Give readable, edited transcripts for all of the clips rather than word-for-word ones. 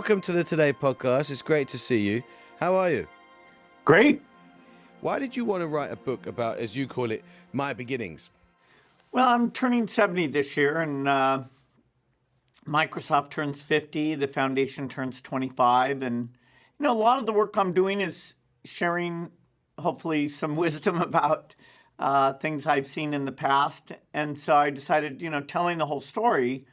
welcome to the Today podcast. It's great to see you. How are you? Great. Why did you want to write a book about, as you call it, my beginnings? Well, I'm turning 70 this year, and Microsoft turns 50. The foundation turns 25. And, a lot of the work I'm doing is sharing, hopefully, some wisdom about things I've seen in the past. And so I decided, telling the whole story,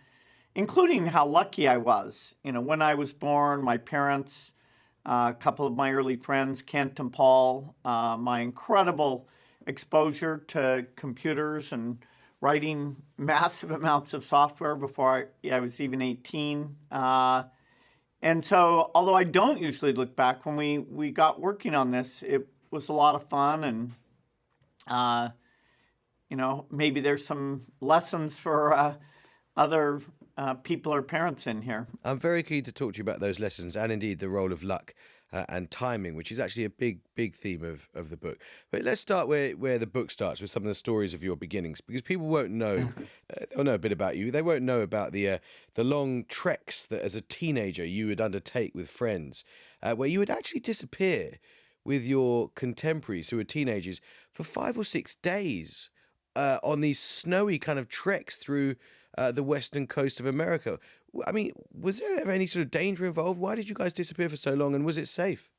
including how lucky I was. When I was born, my parents, a couple of my early friends, Kent and Paul, my incredible exposure to computers and writing massive amounts of software before I was even 18. And so, although I don't usually look back, when we got working on this, it was a lot of fun. And, maybe there's some lessons for other people or parents in here. I'm very keen to talk to you about those lessons and indeed the role of luck and timing, which is actually a big theme of the book. But let's start where the book starts, with some of the stories of your beginnings, because people won't know, they'll know a bit about you. They won't know about the long treks that as a teenager you would undertake with friends, where you would actually disappear with your contemporaries who were teenagers for 5 or 6 days on these snowy kind of treks through the western coast of America. I mean, was there ever any sort of danger involved? Why did you guys disappear for so long, and was it safe?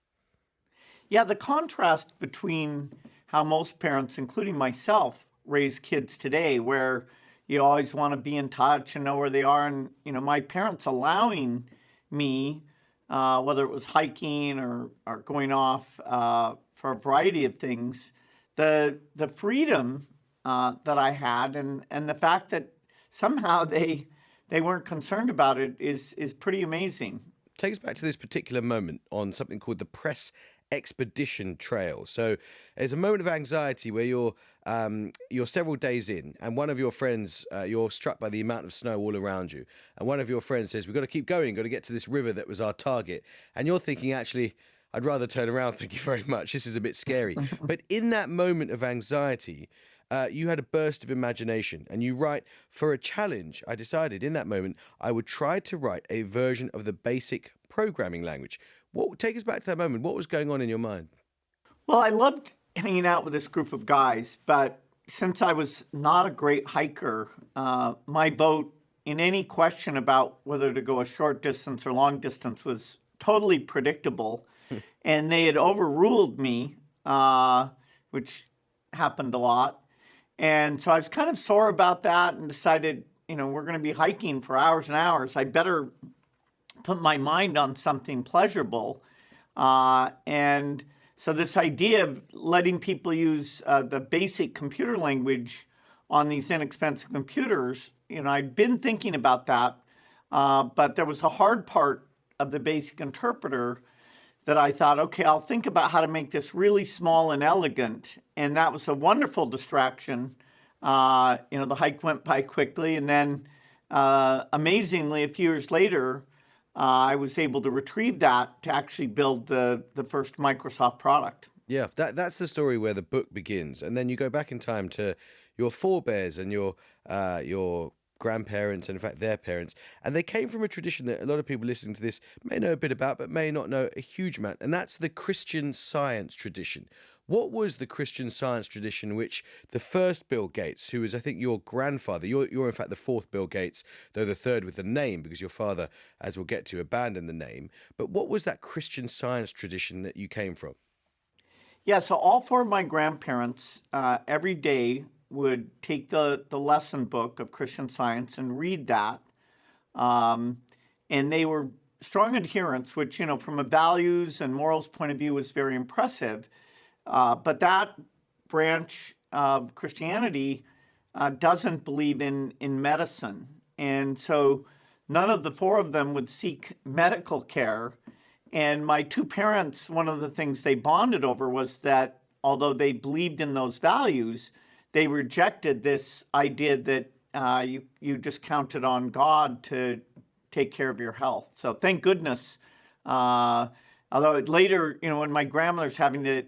Yeah, the contrast between how most parents, including myself, raise kids today, where you always want to be in touch and know where they are. And, my parents allowing me, whether it was hiking or going off for a variety of things, the freedom that I had and the fact that somehow they weren't concerned about it is pretty amazing. Take us back to this particular moment on something called the Press Expedition Trail. So there's a moment of anxiety where you're several days in, and one of your friends, you're struck by the amount of snow all around you, and one of your friends says, "We've got to keep going, got to get to this river that was our target." And you're thinking, actually, I'd rather turn around, thank you very much. This is a bit scary. But in that moment of anxiety, you had a burst of imagination, and you write, "For a challenge, I decided in that moment I would try to write a version of the basic programming language." Take us back to that moment. What was going on in your mind? Well, I loved hanging out with this group of guys, but since I was not a great hiker, my vote in any question about whether to go a short distance or long distance was totally predictable. And they had overruled me, which happened a lot. And so I was kind of sore about that and decided, we're going to be hiking for hours and hours. I better put my mind on something pleasurable. And so this idea of letting people use the basic computer language on these inexpensive computers, I'd been thinking about that, but there was a hard part of the basic interpreter that I thought, okay, I'll think about how to make this really small and elegant. And that was a wonderful distraction. The hike went by quickly. And then amazingly, a few years later, I was able to retrieve that to actually build the first Microsoft product. Yeah, that's the story where the book begins. And then you go back in time to your forebears and your grandparents and, in fact, their parents. And they came from a tradition that a lot of people listening to this may know a bit about, but may not know a huge amount. And that's the Christian Science tradition. What was the Christian Science tradition which the first Bill Gates, who was, I think, your grandfather, you're in fact the fourth Bill Gates, though the third with the name, because your father, as we'll get to, abandoned the name. But what was that Christian Science tradition that you came from? Yeah, so all four of my grandparents every day would take the lesson book of Christian Science and read that. And they were strong adherents, which, from a values and morals point of view was very impressive. But that branch of Christianity doesn't believe in medicine. And so none of the four of them would seek medical care. And my two parents, one of the things they bonded over was that although they believed in those values, they rejected this idea that you just counted on God to take care of your health. So thank goodness. Although later, when my grandmother's having to,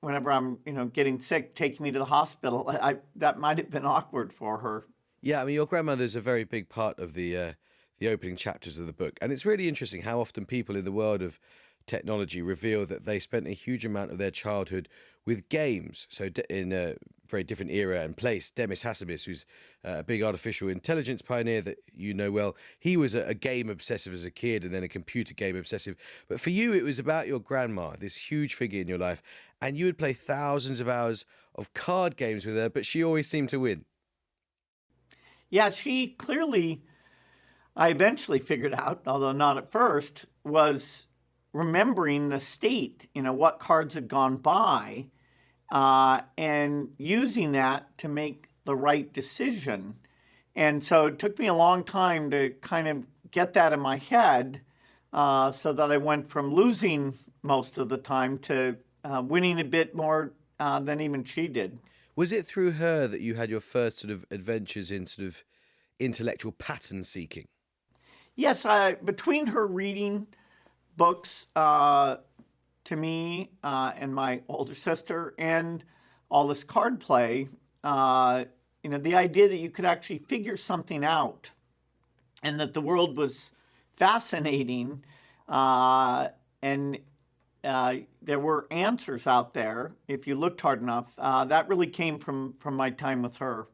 whenever I'm, getting sick, taking me to the hospital, that might have been awkward for her. Yeah, I mean, your grandmother's a very big part of the the opening chapters of the book. And it's really interesting how often people in the world of technology reveal that they spent a huge amount of their childhood with games. So in a very different era and place, Demis Hassabis, who's a big artificial intelligence pioneer that you know well, he was a game obsessive as a kid and then a computer game obsessive. But for you, it was about your grandma, this huge figure in your life, and you would play thousands of hours of card games with her, but she always seemed to win. Yeah, she clearly, I eventually figured out, although not at first, was remembering the state, what cards had gone by, and using that to make the right decision. And so it took me a long time to kind of get that in my head, so that I went from losing most of the time to winning a bit more than even she did. Was it through her that you had your first sort of adventures in sort of intellectual pattern seeking? Yes, between her reading books to me and my older sister, and all this card play, the idea that you could actually figure something out and that the world was fascinating, and there were answers out there if you looked hard enough. That really came from my time with her.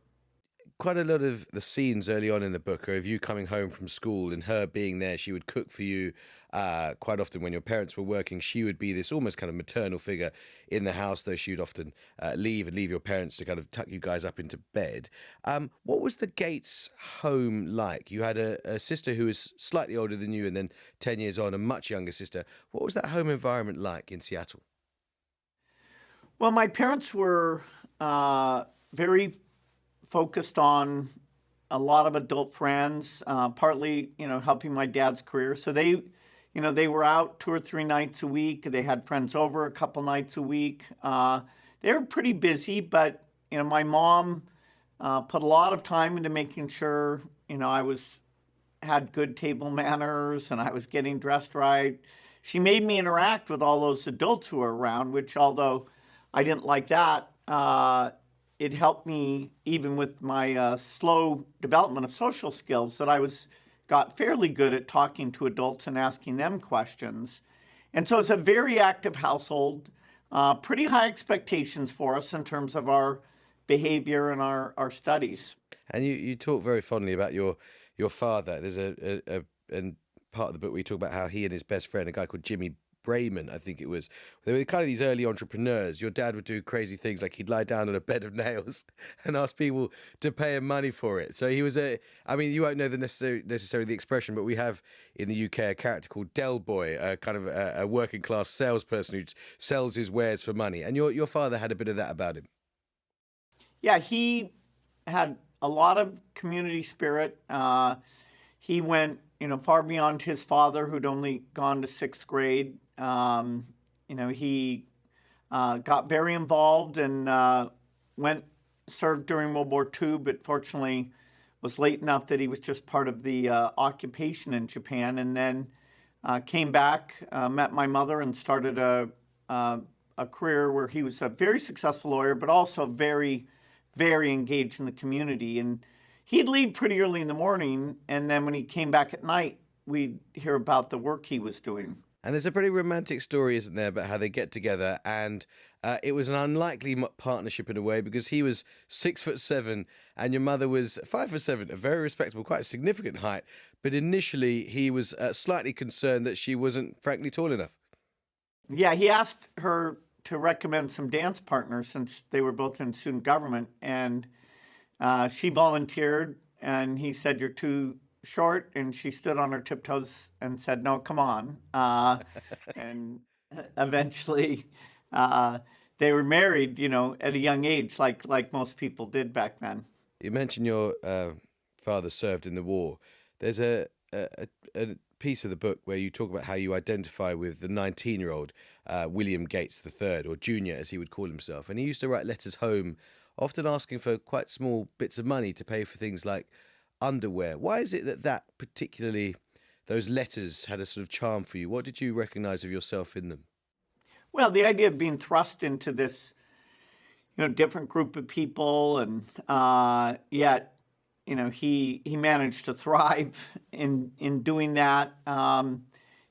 Quite a lot of the scenes early on in the book are of you coming home from school and her being there. She would cook for you. Quite often, when your parents were working, she would be this almost kind of maternal figure in the house, though she would often leave your parents to kind of tuck you guys up into bed. What was the Gates home like? You had a sister who was slightly older than you, and then 10 years on, a much younger sister. What was that home environment like in Seattle? Well, my parents were very focused on a lot of adult friends, partly, helping my dad's career. So they were out 2 or 3 nights a week. They had friends over a couple nights a week. They were pretty busy, but, my mom put a lot of time into making sure, had good table manners and I was getting dressed right. She made me interact with all those adults who were around, which, although I didn't like that, it helped me even with my slow development of social skills, that I got fairly good at talking to adults and asking them questions. And so it's a very active household, pretty high expectations for us in terms of our behavior and our studies. And you talk very fondly about your father. There's a part of the book where you talk about how he and his best friend, a guy called Jimmy Brayman, I think it was, they were kind of these early entrepreneurs. Your dad would do crazy things, like he'd lie down on a bed of nails and ask people to pay him money for it. So he was I mean, you won't know the necessarily the expression, but we have in the UK a character called Del Boy, a kind of a working class salesperson who sells his wares for money. And your father had a bit of that about him. Yeah, he had a lot of community spirit. He went, far beyond his father, who'd only gone to sixth grade. He got very involved and served during World War II, but fortunately was late enough that he was just part of the occupation in Japan, and then came back, met my mother, and started a career where he was a very successful lawyer, but also very, very engaged in the community. And he'd leave pretty early in the morning, and then when he came back at night, we'd hear about the work he was doing. And there's a pretty romantic story, isn't there, about how they get together, and it was an unlikely partnership in a way, because he was 6'7" and your mother was 5'7", a very respectable, quite a significant height. But initially, he was slightly concerned that she wasn't, frankly, tall enough. Yeah, he asked her to recommend some dance partners since they were both in student government, and she volunteered, and he said, "You're too short," and she stood on her tiptoes and said, "No, come on." And eventually they were married, at a young age, like most people did back then. You mentioned your father served in the war. There's a piece of the book where you talk about how you identify with the 19-year-old William Gates III, or Junior, as he would call himself. And he used to write letters home, often asking for quite small bits of money to pay for things like underwear. Why is it that particularly those letters had a sort of charm for you? What did you recognize of yourself in them? Well, the idea of being thrust into this, different group of people, and yet he managed to thrive in doing that.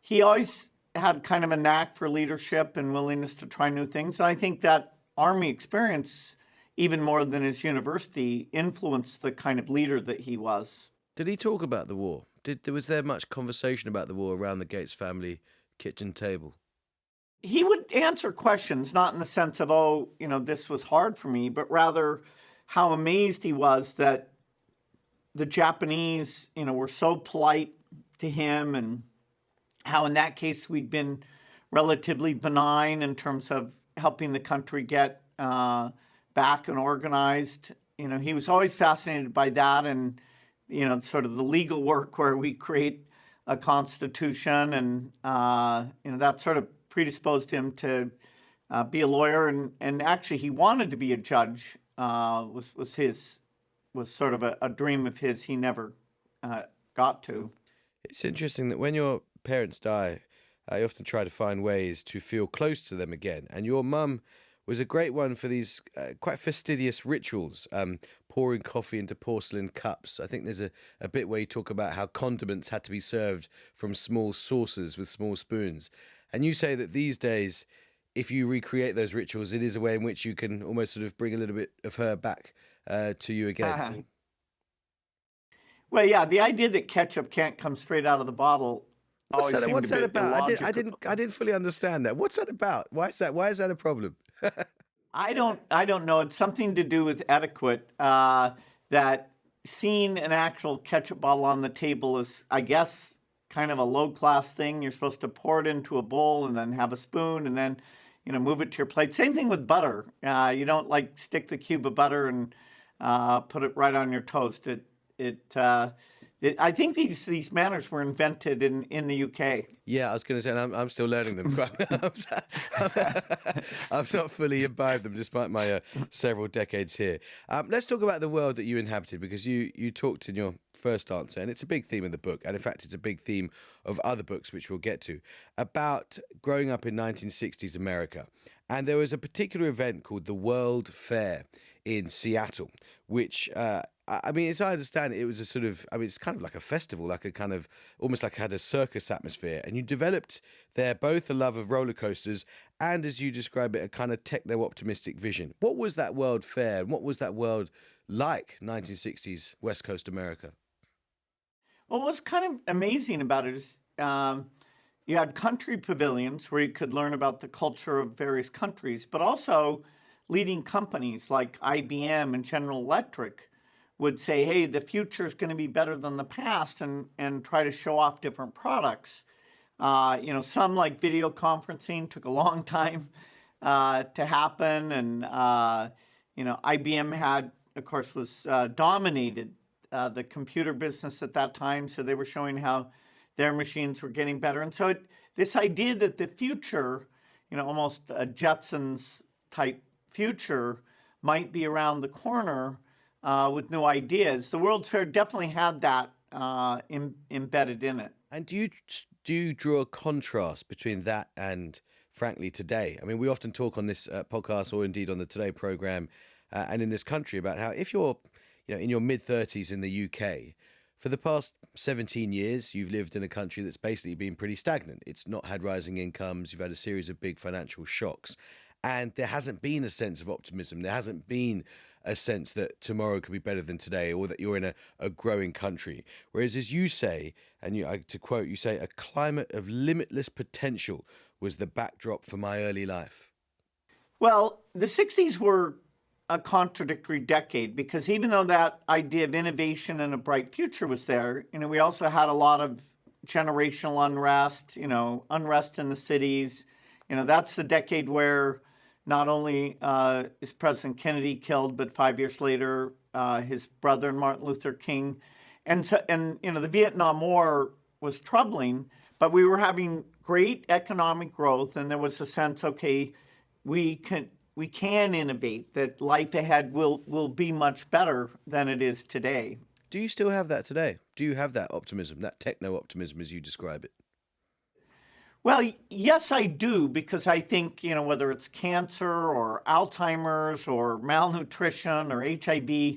He always had kind of a knack for leadership and willingness to try new things. And I think that Army experience, even more than his university, influenced the kind of leader that he was. Did he talk about the war? Was there much conversation about the war around the Gates family kitchen table? He would answer questions, not in the sense of, oh, this was hard for me, but rather how amazed he was that the Japanese, were so polite to him, and how in that case we'd been relatively benign in terms of helping the country get back and organized. He was always fascinated by that, and sort of the legal work where we create a constitution, and that sort of predisposed him to be a lawyer, and actually he wanted to be a judge. Was sort of a dream of his he never got to. It's interesting that when your parents die, you often try to find ways to feel close to them again. And your mum was a great one for these quite fastidious rituals, pouring coffee into porcelain cups. I think there's a bit where you talk about how condiments had to be served from small saucers with small spoons. And you say that these days, if you recreate those rituals, it is a way in which you can almost sort of bring a little bit of her back to you again. Well, yeah, the idea that ketchup can't come straight out of the bottle always seemed What's a that bit about? illogical. I didn't fully understand that. What's that about? Why is that a problem? I don't know. It's something to do with etiquette. That seeing an actual ketchup bottle on the table is, I guess, kind of a low class thing. You're supposed to pour it into a bowl and then have a spoon and then move it to your plate. Same thing with butter. You don't like stick the cube of butter and put it right on your toast. I think these manners were invented in the UK. Yeah, I was going to say, and I'm still learning them. I've not fully imbibed them despite my several decades here. Let's talk about the world that you inhabited, because you talked in your first answer, and it's a big theme of the book, and in fact it's a big theme of other books which we'll get to, about growing up in 1960s America. And there was a particular event called the World Fair in Seattle, which I mean, as I understand it, it was a sort of, I mean, it's kind of like a festival, like a kind of, almost like it had a circus atmosphere. And you developed there both a love of roller coasters and, as you describe it, a kind of techno-optimistic vision. What was that World Fair, and what was that world like, 1960s West Coast America? Well, what's kind of amazing about it is you had country pavilions where you could learn about the culture of various countries, but also leading companies like IBM and General Electric would say, hey, the future is going to be better than the past, and try to show off different products. Some, like video conferencing, took a long time to happen. And, IBM had, of course, was dominated the computer business at that time. So they were showing how their machines were getting better. And so this idea that the future, almost a Jetsons type future, might be around the corner with new ideas. The World's Fair definitely had that embedded in it. And do you draw a contrast between that and, frankly, today? I mean, we often talk on this podcast, or indeed on the Today program, and in this country, about how if you're, in your mid-30s in the UK, for the past 17 years, you've lived in a country that's basically been pretty stagnant. It's not had rising incomes. You've had a series of big financial shocks, and there hasn't been a sense of optimism. There hasn't been a sense that tomorrow could be better than today, or that you're in a growing country. Whereas, as you say, and to quote, you say, a climate of limitless potential was the backdrop for my early life. Well, the 60s were a contradictory decade, because even though that idea of innovation and a bright future was there, we also had a lot of generational unrest, unrest in the cities. That's the decade where not only is President Kennedy killed, but 5 years later, his brother Martin Luther King, and the Vietnam War was troubling. But we were having great economic growth, and there was a sense, okay, we can innovate. That life ahead will be much better than it is today. Do you still have that today? Do you have that optimism, that techno-optimism, as you describe it? Well, yes, I do, because I think, whether it's cancer or Alzheimer's or malnutrition or HIV,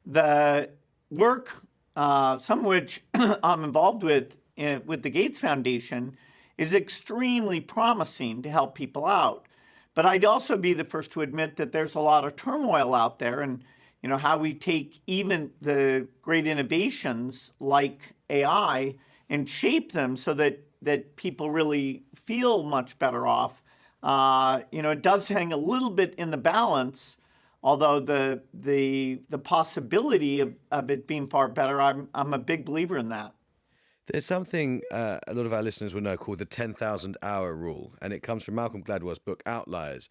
the work, some of which I'm involved with the Gates Foundation, is extremely promising to help people out. But I'd also be the first to admit that there's a lot of turmoil out there, and how we take even the great innovations like AI and shape them so that people really feel much better off. It does hang a little bit in the balance, although the possibility of it being far better, I'm a big believer in that. There's something a lot of our listeners will know called the 10,000 hour rule, and it comes from Malcolm Gladwell's book Outliers.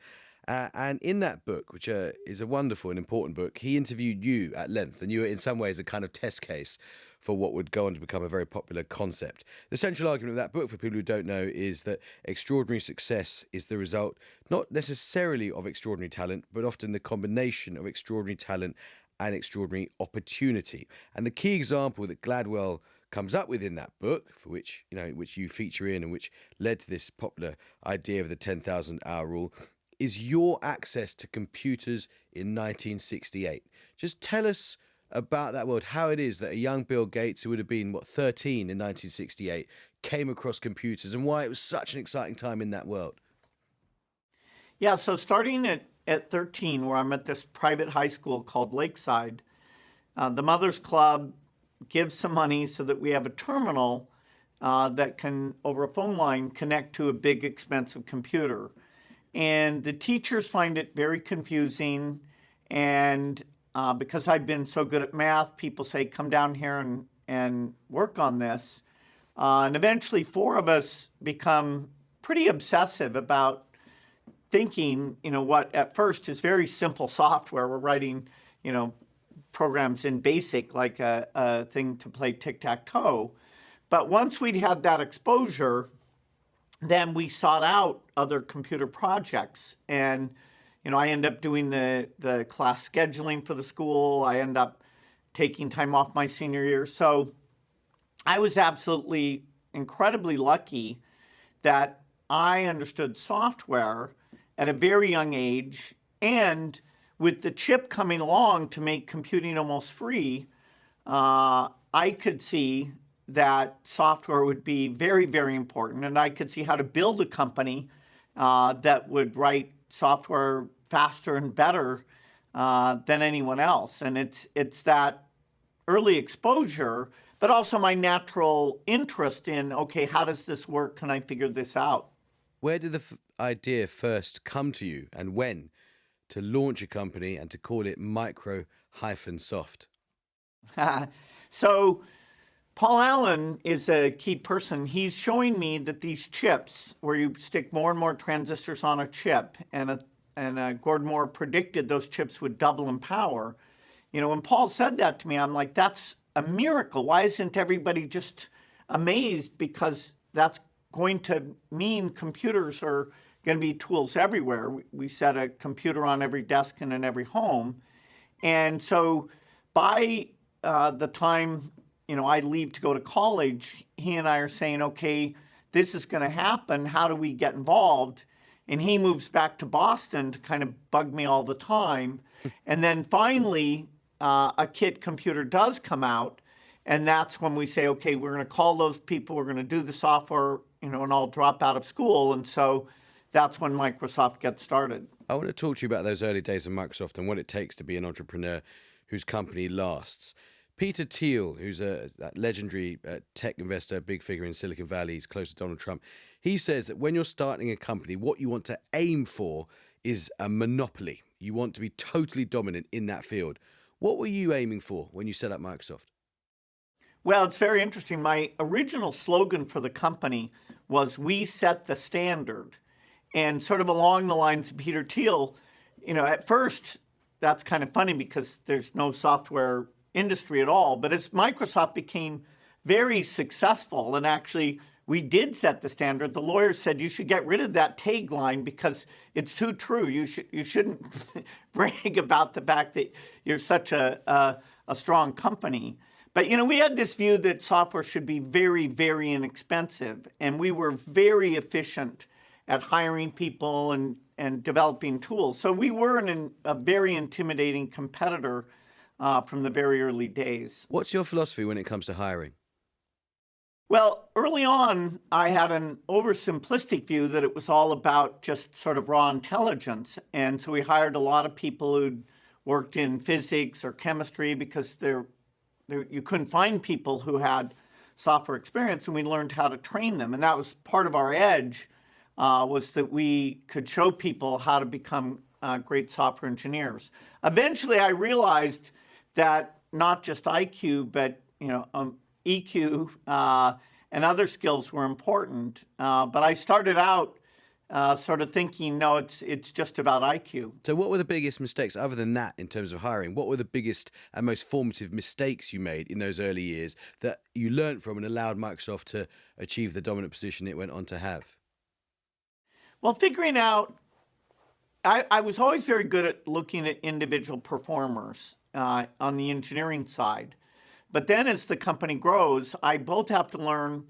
And in that book, which is a wonderful and important book, he interviewed you at length, and you were in some ways a kind of test case for what would go on to become a very popular concept. The central argument of that book, for people who don't know, is that extraordinary success is the result not necessarily of extraordinary talent, but often the combination of extraordinary talent and extraordinary opportunity. And the key example that Gladwell comes up with in that book, for which you feature in, and which led to this popular idea of the 10,000 hour rule, is your access to computers in 1968. Just tell us about that world, how it is that a young Bill Gates, who would have been, 13 in 1968, came across computers, and why it was such an exciting time in that world. Yeah, so starting at 13, where I'm at this private high school called Lakeside, the Mothers Club gives some money so that we have a terminal that can, over a phone line, connect to a big, expensive computer. And the teachers find it very confusing. And because I've been so good at math, people say, come down here and work on this. And eventually, four of us become pretty obsessive about thinking, what at first is very simple software. We're writing, programs in BASIC, like a thing to play tic-tac-toe. But once we'd had that exposure, then we sought out other computer projects. And, I end up doing the class scheduling for the school. I end up taking time off my senior year. So I was absolutely incredibly lucky that I understood software at a very young age, and with the chip coming along to make computing almost free, I could see that software would be very, very important, and I could see how to build a company that would write software faster and better than anyone else. And it's that early exposure, but also my natural interest in, okay, how does this work? Can I figure this out? Where did the idea first come to you, and when, to launch a company and to call it Micro-Soft? So Paul Allen is a key person. He's showing me that these chips, where you stick more and more transistors on a chip, and Gordon Moore predicted those chips would double in power. When Paul said that to me, I'm like, that's a miracle. Why isn't everybody just amazed? Because that's going to mean computers are going to be tools everywhere. We set a computer on every desk and in every home. And so by the time I leave to go to college, he and I are saying, okay, this is going to happen. How do we get involved? And he moves back to Boston to kind of bug me all the time. And then finally, a kit computer does come out. And that's when we say, okay, we're going to call those people, we're going to do the software, and I'll drop out of school. And so that's when Microsoft gets started. I want to talk to you about those early days of Microsoft and what it takes to be an entrepreneur whose company lasts. Peter Thiel, who's that legendary tech investor, big figure in Silicon Valley, he's close to Donald Trump. He says that when you're starting a company, what you want to aim for is a monopoly. You want to be totally dominant in that field. What were you aiming for when you set up Microsoft? Well, it's very interesting. My original slogan for the company was, "We set the standard." And sort of along the lines of Peter Thiel, at first, that's kind of funny because there's no software industry at all. But as Microsoft became very successful, and actually we did set the standard, the lawyers said you should get rid of that tagline because it's too true. You shouldn't brag about the fact that you're such a strong company. But, we had this view that software should be very, very inexpensive, and we were very efficient at hiring people and developing tools. So we were a very intimidating competitor from the very early days. What's your philosophy when it comes to hiring? Well, early on, I had an oversimplistic view that it was all about just sort of raw intelligence. And so we hired a lot of people who'd worked in physics or chemistry because you couldn't find people who had software experience, and we learned how to train them. And that was part of our edge, was that we could show people how to become great software engineers. Eventually, I realized that not just IQ, but EQ and other skills were important. But I started out sort of thinking, no, it's just about IQ. So what were the biggest mistakes, other than that, in terms of hiring? What were the biggest and most formative mistakes you made in those early years that you learned from and allowed Microsoft to achieve the dominant position it went on to have? Well, figuring out, I was always very good at looking at individual performers on the engineering side. But then as the company grows, I both have to learn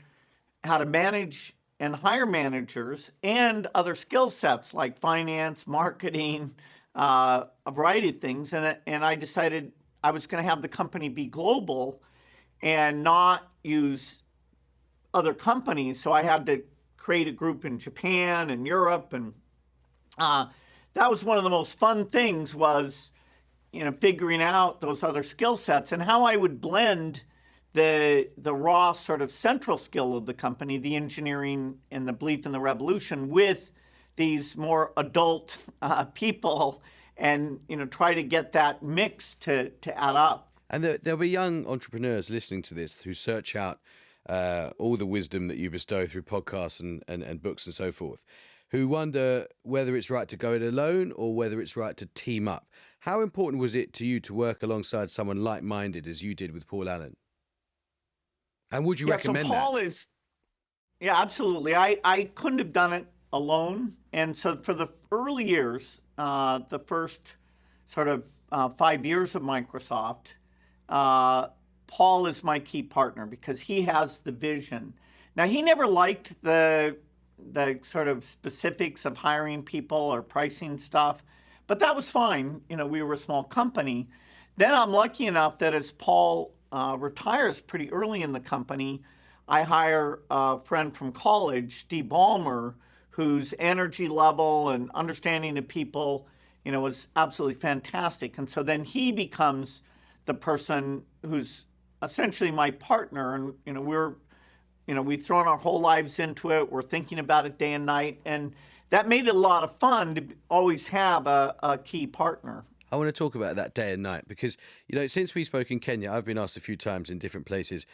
how to manage and hire managers and other skill sets like finance, marketing, a variety of things. And I decided I was going to have the company be global and not use other companies. So I had to create a group in Japan and Europe. And that was one of the most fun things, was figuring out those other skill sets and how I would blend the raw sort of central skill of the company, the engineering and the belief in the revolution, with these more adult people, and try to get that mix to add up. And there'll be young entrepreneurs listening to this who search out all the wisdom that you bestow through podcasts and books and so forth, who wonder whether it's right to go it alone or whether it's right to team up. How important was it to you to work alongside someone like-minded as you did with Paul Allen? And would you recommend so Paul that? Yeah, absolutely. I couldn't have done it alone. And so for the early years, the first sort of 5 years of Microsoft, Paul is my key partner because he has the vision. Now, he never liked the sort of specifics of hiring people or pricing stuff, but that was fine. We were a small company. Then I'm lucky enough that as Paul retires pretty early in the company, I hire a friend from college, Steve Ballmer, whose energy level and understanding of people, was absolutely fantastic. And so then he becomes the person who's essentially my partner. And, we've thrown our whole lives into it. We're thinking about it day and night. And that made it a lot of fun to always have a key partner. I want to talk about that day and night because, since we spoke in Kenya, I've been asked a few times in different places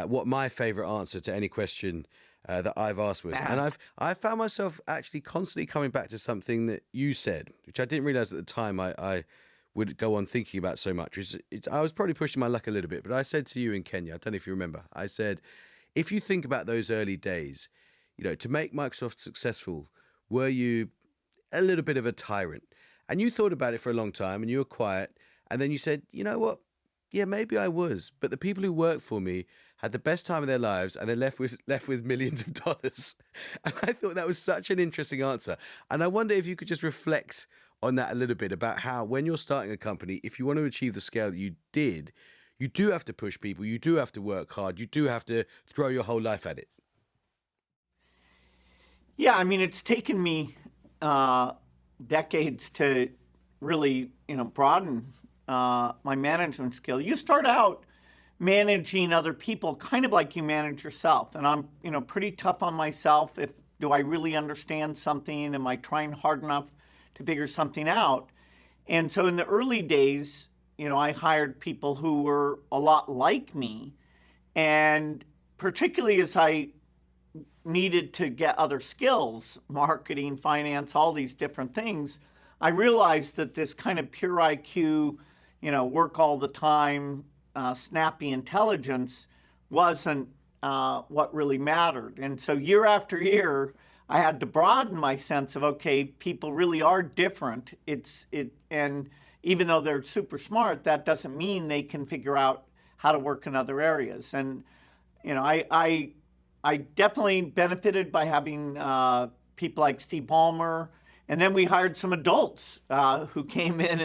what my favorite answer to any question that I've asked was. And I've found myself actually constantly coming back to something that you said, which I didn't realize at the time I would go on thinking about so much. I was probably pushing my luck a little bit, but I said to you in Kenya, I don't know if you remember, I said, if you think about those early days, to make Microsoft successful, were you a little bit of a tyrant? And you thought about it for a long time and you were quiet. And then you said, you know what? Yeah, maybe I was. But the people who worked for me had the best time of their lives and they're left with millions of dollars. And I thought that was such an interesting answer. And I wonder if you could just reflect on that a little bit about how when you're starting a company, if you want to achieve the scale that you did, you do have to push people. You do have to work hard. You do have to throw your whole life at it. Yeah, I mean, it's taken me decades to really, broaden my management skill. You start out managing other people kind of like you manage yourself. And I'm, pretty tough on myself. Do I really understand something? Am I trying hard enough to figure something out? And so in the early days, I hired people who were a lot like me. And particularly as I needed to get other skills, marketing, finance, all these different things, I realized that this kind of pure IQ, work all the time, snappy intelligence wasn't what really mattered. And so year after year, I had to broaden my sense of, okay, people really are different. And even though they're super smart, that doesn't mean they can figure out how to work in other areas. And, I definitely benefited by having people like Steve Ballmer. And then we hired some adults who came in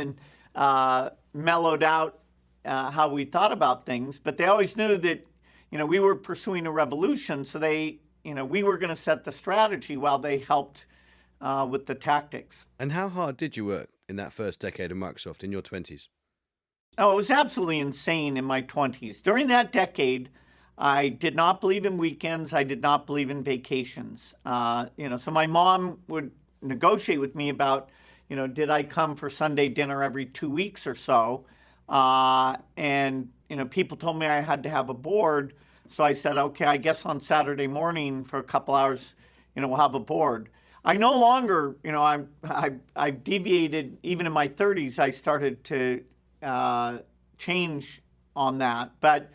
and mellowed out how we thought about things, but they always knew that, we were pursuing a revolution. So we were going to set the strategy while they helped with the tactics. And how hard did you work in that first decade of Microsoft in your 20s? Oh, it was absolutely insane in my 20s. During that decade, I did not believe in weekends. I did not believe in vacations. So my mom would negotiate with me about, did I come for Sunday dinner every 2 weeks or so? And people told me I had to have a board. So I said, okay, I guess on Saturday morning for a couple hours, we'll have a board. I no longer, I've deviated. Even in my 30s, I started to change on that. But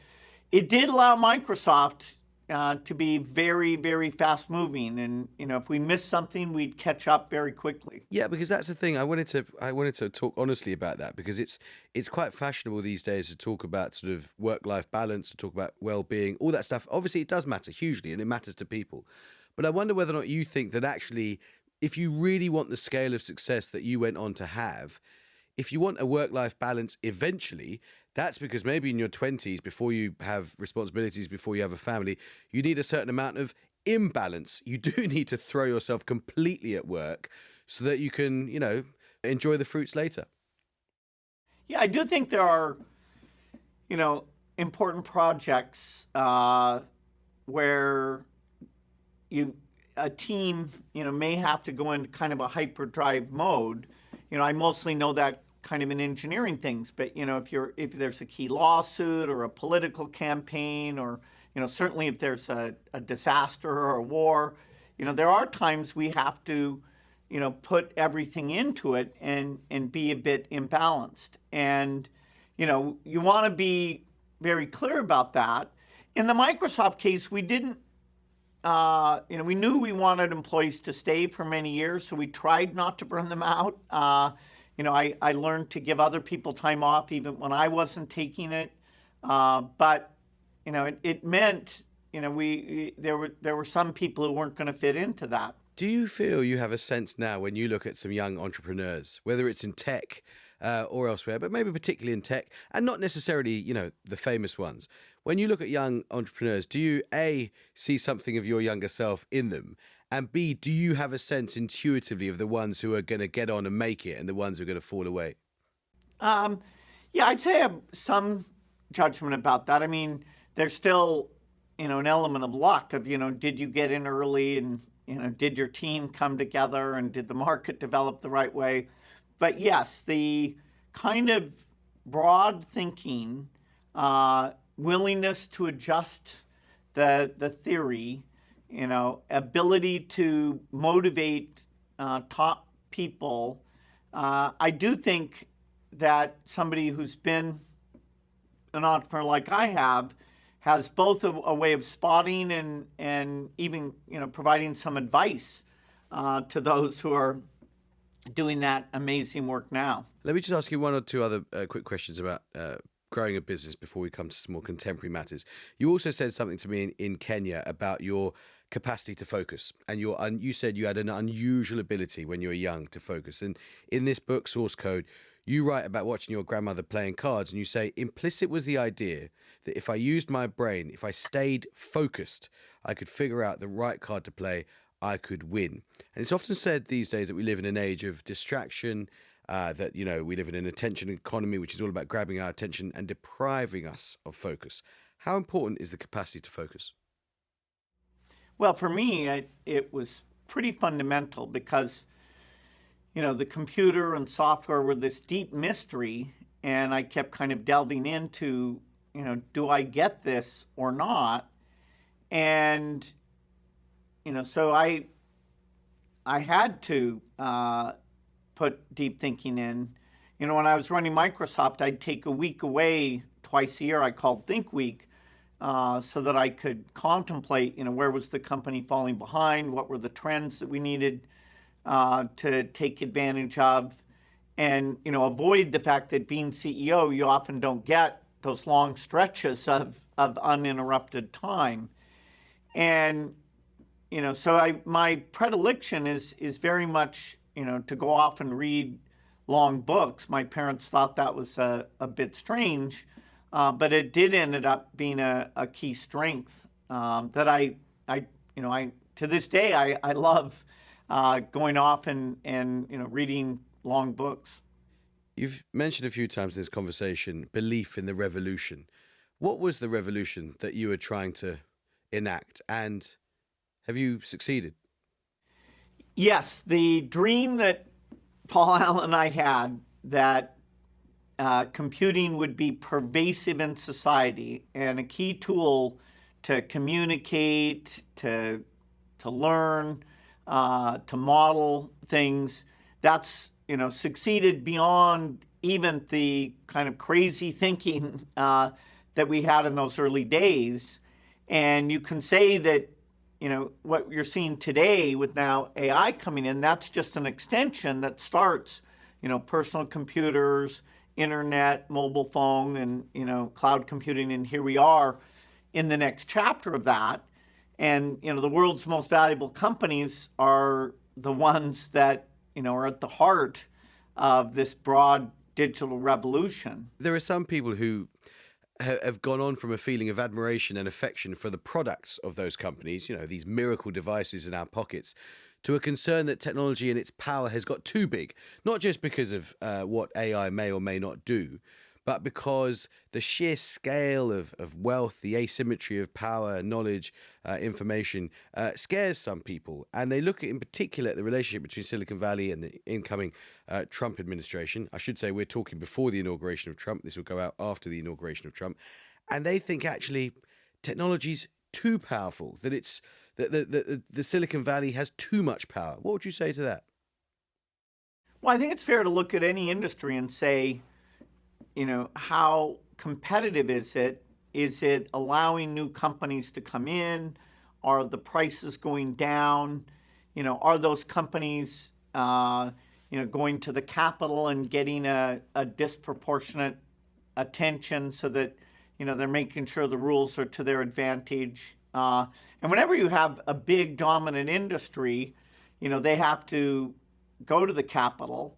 it did allow Microsoft to be very, very fast moving. And, if we missed something, we'd catch up very quickly. Yeah, because that's the thing. I wanted to talk honestly about that, because it's quite fashionable these days to talk about sort of work-life balance, to talk about well-being, all that stuff. Obviously, it does matter hugely, and it matters to people. But I wonder whether or not you think that actually, if you really want the scale of success that you went on to have, if you want a work-life balance eventually, that's because maybe in your 20s, before you have responsibilities, before you have a family, you need a certain amount of imbalance. You do need to throw yourself completely at work so that you can, enjoy the fruits later. Yeah, I do think there are, important projects where a team, may have to go into kind of a hyperdrive mode. I mostly know that kind of in engineering things, but if there's a key lawsuit or a political campaign, or certainly if there's a disaster or a war, there are times we have to put everything into it and be a bit imbalanced. And you want to be very clear about that. In the Microsoft case, we didn't. We knew we wanted employees to stay for many years, so we tried not to burn them out. I learned to give other people time off even when I wasn't taking it. But it meant there were some people who weren't going to fit into that. Do you feel you have a sense now when you look at some young entrepreneurs, whether it's in tech or elsewhere, but maybe particularly in tech, and not necessarily, the famous ones? When you look at young entrepreneurs, do you, A, see something of your younger self in them? And B, do you have a sense intuitively of the ones who are going to get on and make it and the ones who are going to fall away? Yeah, I'd say I have some judgment about that. I mean, there's still, an element of luck of, did you get in early, and, did your team come together, and did the market develop the right way? But yes, the kind of broad thinking, willingness to adjust the theory, ability to motivate top people. I do think that somebody who's been an entrepreneur like I have has both a way of spotting and even providing some advice to those who are doing that amazing work now. Let me just ask you one or two other quick questions about growing a business before we come to some more contemporary matters. You also said something to me in Kenya about your capacity to focus, and you said you had an unusual ability when you were young to focus. And in this book, Source Code, you write about watching your grandmother playing cards, and you say implicit was the idea that if I used my brain, if I stayed focused, I could figure out the right card to play, I could win. And it's often said these days that we live in an age of distraction, that, we live in an attention economy, which is all about grabbing our attention and depriving us of focus. How important is the capacity to focus? Well, for me, it was pretty fundamental because, the computer and software were this deep mystery, and I kept kind of delving into, do I get this or not? And, so I had to put deep thinking in. When I was running Microsoft, I'd take a week away twice a year. I called Think Week, so that I could contemplate, where was the company falling behind? What were the trends that we needed to take advantage of? And, avoid the fact that being CEO, you often don't get those long stretches of uninterrupted time. And, so my predilection is very much, to go off and read long books. My parents thought that was a bit strange, but it did ended up being a key strength that I to this day I love going off and reading long books. You've mentioned a few times in this conversation belief in the revolution. What was the revolution that you were trying to enact, and have you succeeded? Yes, the dream that Paul Allen and I had that computing would be pervasive in society and a key tool to communicate, to learn, to model things. That's succeeded beyond even the kind of crazy thinking that we had in those early days. And you can say that what you're seeing today with now AI coming in, that's just an extension that starts, personal computers, internet, mobile phone, and, cloud computing. And here we are in the next chapter of that. And, the world's most valuable companies are the ones that, are at the heart of this broad digital revolution. There are some people who have gone on from a feeling of admiration and affection for the products of those companies, these miracle devices in our pockets, to a concern that technology and its power has got too big, not just because of what AI may or may not do, but because the sheer scale of wealth, the asymmetry of power, knowledge, information scares some people. And they look at, in particular, at the relationship between Silicon Valley and the incoming Trump administration. I should say we're talking before the inauguration of Trump. This will go out after the inauguration of Trump. And they think actually technology's too powerful, that it's that the Silicon Valley has too much power. What would you say to that? Well, I think it's fair to look at any industry and say, how competitive is it? Is it allowing new companies to come in? Are the prices going down? Are those companies, going to the capital and getting a disproportionate attention so that, they're making sure the rules are to their advantage? And whenever you have a big dominant industry, they have to go to the capital.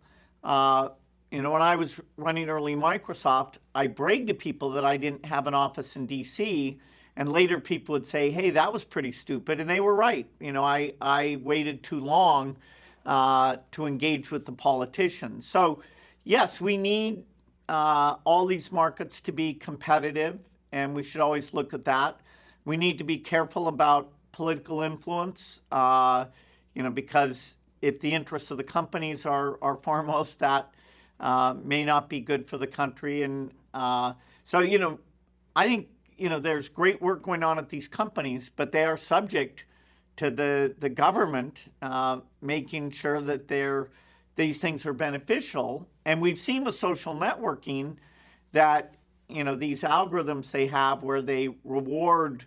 When I was running early Microsoft, I bragged to people that I didn't have an office in D.C., and later people would say, hey, that was pretty stupid, and they were right. I waited too long to engage with the politicians. So, yes, we need all these markets to be competitive, and we should always look at that. We need to be careful about political influence, because if the interests of the companies are foremost, that may not be good for the country. And so, I think, there's great work going on at these companies, but they are subject to the government making sure that these things are beneficial. And we've seen with social networking that, these algorithms they have where they reward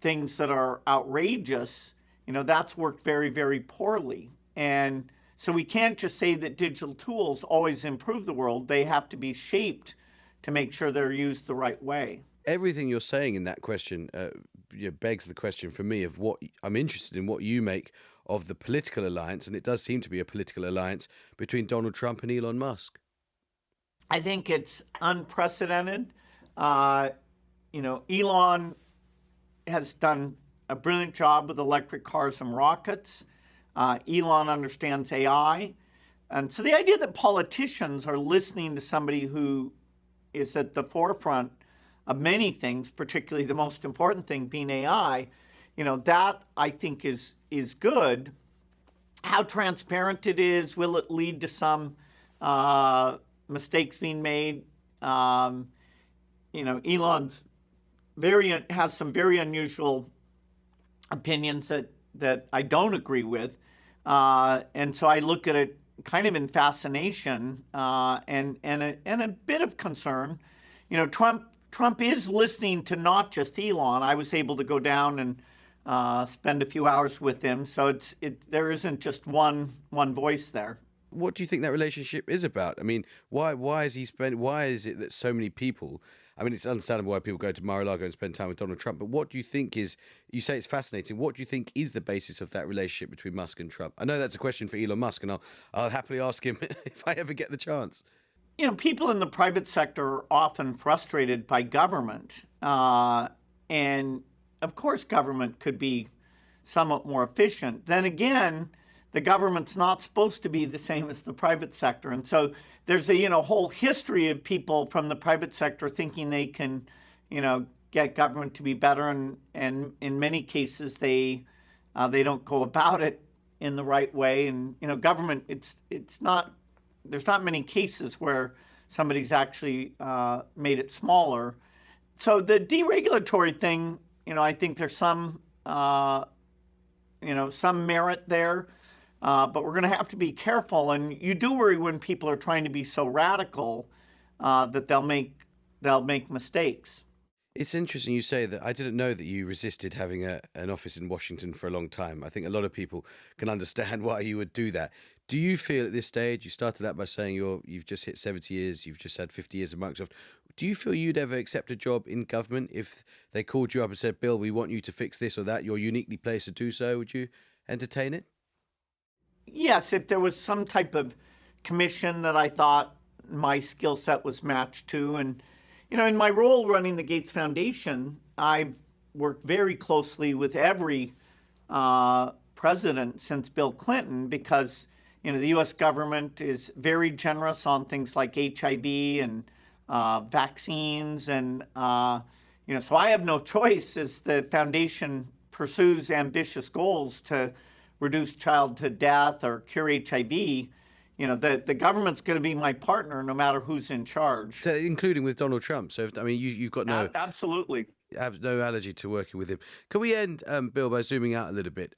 things that are outrageous, that's worked very, very poorly. And so we can't just say that digital tools always improve the world. They have to be shaped to make sure they're used the right way. Everything you're saying in that question begs the question for me of what I'm interested in, what you make of the political alliance, and it does seem to be a political alliance between Donald Trump and Elon Musk. I think it's unprecedented. Elon has done a brilliant job with electric cars and rockets. Elon understands AI. And so the idea that politicians are listening to somebody who is at the forefront of many things, particularly the most important thing being AI, that I think is good. How transparent it is, will it lead to some mistakes being made? Elon's has some very unusual opinions that I don't agree with. And so I look at it kind of in fascination and a bit of concern. Trump is listening to not just Elon. I was able to go down and spend a few hours with him, so there isn't just one voice there. What do you think that relationship is about? I mean, why is he spend? Why is it that so many people? I mean, it's understandable why people go to Mar-a-Lago and spend time with Donald Trump. But what do you think is? You say it's fascinating. What do you think is the basis of that relationship between Musk and Trump? I know that's a question for Elon Musk, and I'll happily ask him if I ever get the chance. People in the private sector are often frustrated by government. And of course, government could be somewhat more efficient. Then again, the government's not supposed to be the same as the private sector. And so there's a whole history of people from the private sector thinking they can, get government to be better, and in many cases they don't go about it in the right way. And government, it's not, there's not many cases where somebody's actually made it smaller. So the deregulatory thing, I think there's some some merit there, but we're going to have to be careful. And you do worry when people are trying to be so radical that they'll make mistakes. It's interesting you say that. I didn't know that you resisted having an office in Washington for a long time. I think a lot of people can understand why you would do that. Do you feel at this stage, you started out by saying you've just hit 70 years, you've just had 50 years of Microsoft. Do you feel you'd ever accept a job in government if they called you up and said, Bill, we want you to fix this or that, you're uniquely placed to do so? Would you entertain it? Yes, if there was some type of commission that I thought my skill set was matched to. And, in my role running the Gates Foundation, I've worked very closely with every president since Bill Clinton because, the U.S. government is very generous on things like HIV and vaccines. And, so I have no choice as the foundation pursues ambitious goals to reduce childhood death or cure HIV. The government's going to be my partner no matter who's in charge. So, including with Donald Trump. So, I mean, you've got Absolutely. have no allergy to working with him. Can we end, Bill, by zooming out a little bit?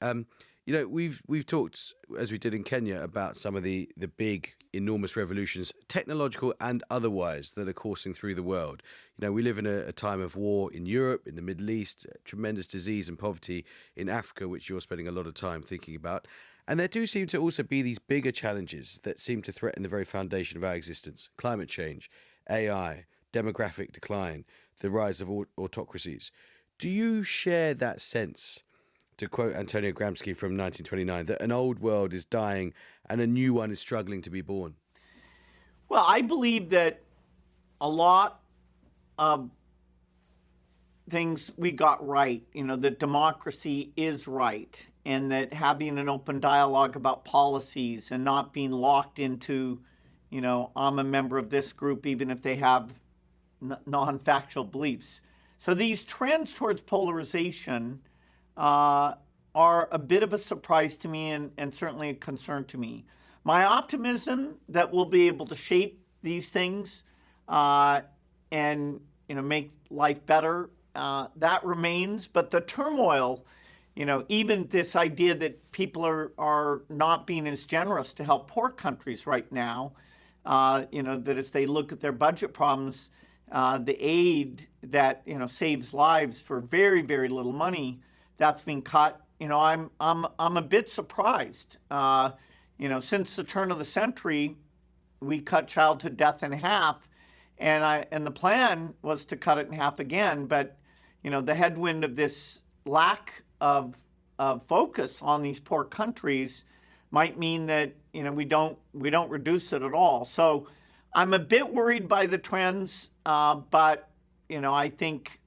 We've talked, as we did in Kenya, about some of the big, enormous revolutions, technological and otherwise, that are coursing through the world. We live in a time of war in Europe, in the Middle East, tremendous disease and poverty in Africa, which you're spending a lot of time thinking about. And there do seem to also be these bigger challenges that seem to threaten the very foundation of our existence: climate change, AI, demographic decline, the rise of autocracies. Do you share that sense, to quote Antonio Gramsci from 1929, that an old world is dying and a new one is struggling to be born? Well, I believe that a lot of things we got right, that democracy is right, and that having an open dialogue about policies and not being locked into, I'm a member of this group, even if they have non-factual beliefs. So these trends towards polarization are a bit of a surprise to me and certainly a concern to me. My optimism that we'll be able to shape these things and make life better, that remains. But the turmoil, even this idea that people are not being as generous to help poor countries right now, that as they look at their budget problems, the aid that saves lives for very, very little money, that's being cut. I'm a bit surprised. Since the turn of the century, we cut childhood death in half, and the plan was to cut it in half again. But the headwind of this lack of focus on these poor countries might mean that we don't reduce it at all. So I'm a bit worried by the trends, but I think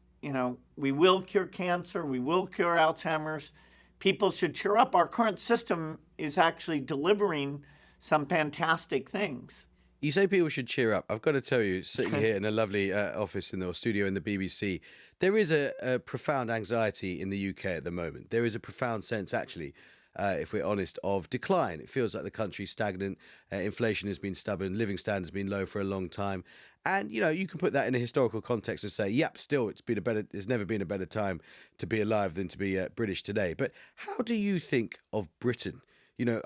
we will cure cancer, we will cure Alzheimer's. People should cheer up. Our current system is actually delivering some fantastic things. You say people should cheer up. I've got to tell you, sitting here in a lovely office or studio in the BBC, there is a profound anxiety in the UK at the moment. There is a profound sense, actually, if we're honest, of decline. It feels like the country's stagnant. Inflation has been stubborn. Living standards have been low for a long time. And, you can put that in a historical context and say, yep, still, there's never been a better time to be alive than to be British today. But how do you think of Britain?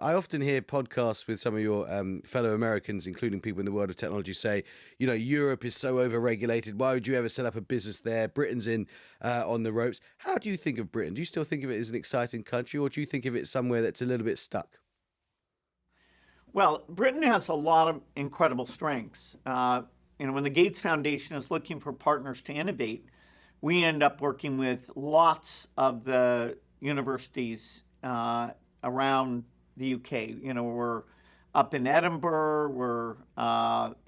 I often hear podcasts with some of your fellow Americans, including people in the world of technology, say, Europe is so overregulated. Why would you ever set up a business there? Britain's on the ropes. How do you think of Britain? Do you still think of it as an exciting country, or do you think of it somewhere that's a little bit stuck? Well, Britain has a lot of incredible strengths. When the Gates Foundation is looking for partners to innovate, we end up working with lots of the universities around the UK. We're up in Edinburgh, we're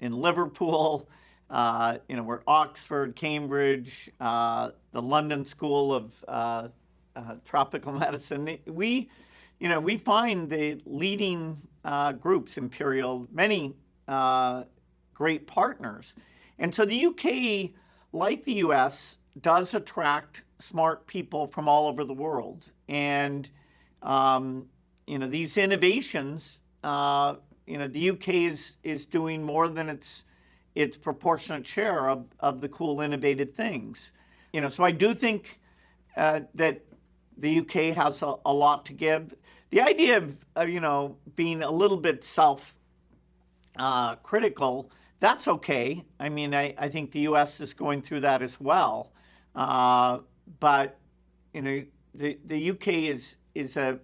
in Liverpool, we're Oxford, Cambridge, the London School of Tropical Medicine. We find the leading groups, Imperial, many great partners. And so the UK, like the US, does attract smart people from all over the world. And, these innovations, the UK is doing more than its proportionate share of the cool, innovative things. So I do think that the UK has a lot to give. The idea of being a little bit self-critical, that's okay. I mean, I think the U.S. is going through that as well. But the UK is a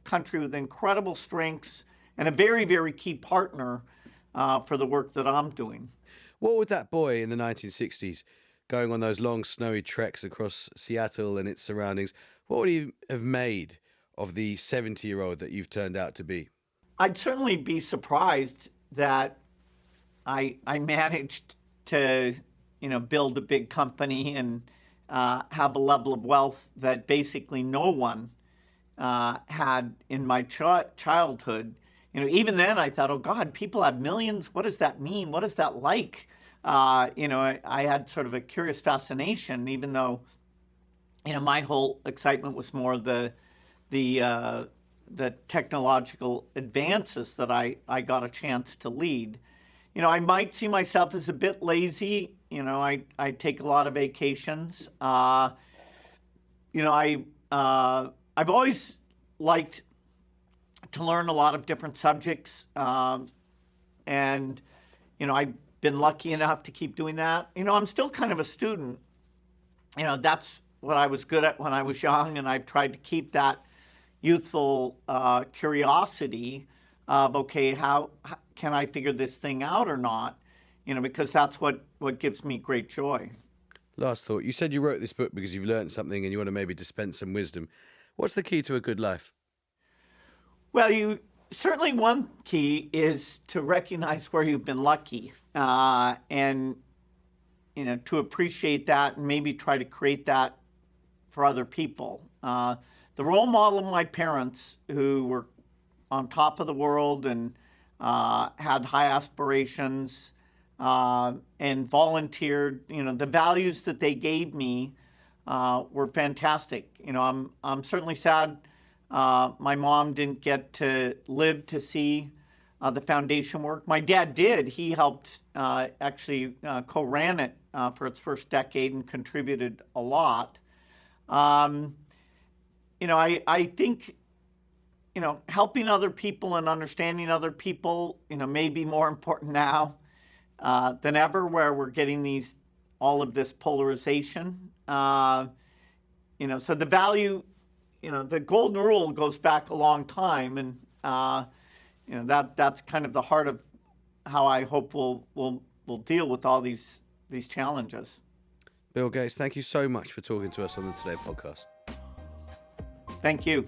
country with incredible strengths and a very, very key partner for the work that I'm doing. What would that boy in the 1960s going on those long snowy treks across Seattle and its surroundings, what would he have made of the 70-year-old that you've turned out to be? I'd certainly be surprised that I managed to, build a big company and have a level of wealth that basically no one had in my childhood. Even then I thought, oh God, people have millions. What does that mean? What is that like? I had sort of a curious fascination, even though, my whole excitement was more the technological advances that I got a chance to lead. I might see myself as a bit lazy. I take a lot of vacations. I've always liked to learn a lot of different subjects, and I've been lucky enough to keep doing that. I'm still kind of a student. That's what I was good at when I was young, and I've tried to keep that youthful curiosity of, okay, how can I figure this thing out or not? Because that's what gives me great joy. Last thought. You said you wrote this book because you've learned something and you want to maybe dispense some wisdom. What's the key to a good life? Well, certainly one key is to recognize where you've been lucky, and to appreciate that and maybe try to create that for other people. The role model of my parents, who were on top of the world and had high aspirations and volunteered, the values that they gave me were fantastic. I'm certainly sad my mom didn't get to live to see the foundation work. My dad did. He helped actually co-ran it for its first decade and contributed a lot. I think, helping other people and understanding other people, may be more important now than ever, where we're getting all of this polarization. So the value, the golden rule goes back a long time, and that's kind of the heart of how I hope we'll deal with all these challenges. Bill Gates, thank you so much for talking to us on the Today podcast. Thank you.